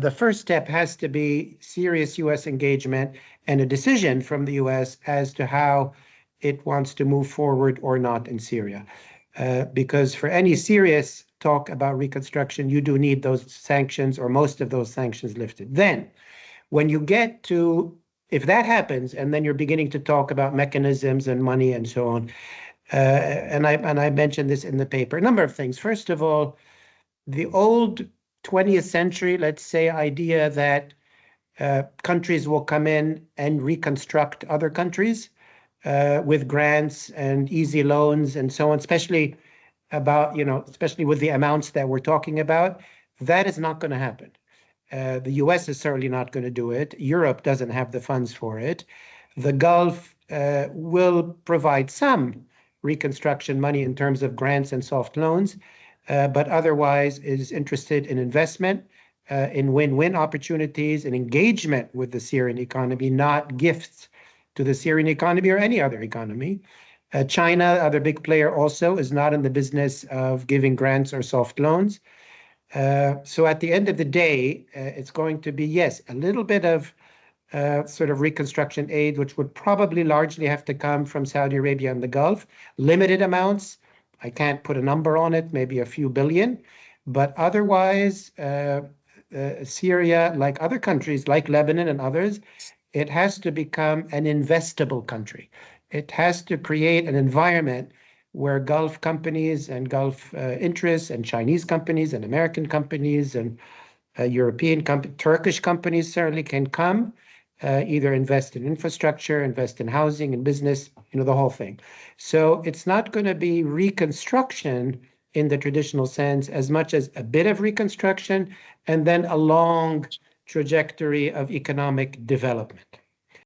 The first step has to be serious U.S. engagement and a decision from the U.S. as to how it wants to move forward or not in Syria. Because for any serious talk about reconstruction, you do need those sanctions or most of those sanctions lifted. Then, when you get to, if that happens, and then you're beginning to talk about mechanisms and money and so on, and I mentioned this in the paper, a number of things. First of all, the old 20th century, let's say, idea that countries will come in and reconstruct other countries with grants and easy loans and so on, especially with the amounts that we're talking about, that is not going to happen. The US is certainly not going to do it. Europe doesn't have the funds for it. The Gulf will provide some reconstruction money in terms of grants and soft loans, but otherwise is interested in investment, in win-win opportunities, and engagement with the Syrian economy, not gifts to the Syrian economy or any other economy. China, other big player also, is not in the business of giving grants or soft loans. So at the end of the day, it's going to be, yes, a little bit of sort of reconstruction aid, which would probably largely have to come from Saudi Arabia and the Gulf. Limited amounts. I can't put a number on it, maybe a few billion. But otherwise, Syria, like other countries, like Lebanon and others, it has to become an investable country. It has to create an environment where Gulf companies and Gulf interests and Chinese companies and American companies and European companies, Turkish companies certainly can come, either invest in infrastructure, invest in housing and business, the whole thing. So it's not going to be reconstruction in the traditional sense as much as a bit of reconstruction and then a long trajectory of economic development.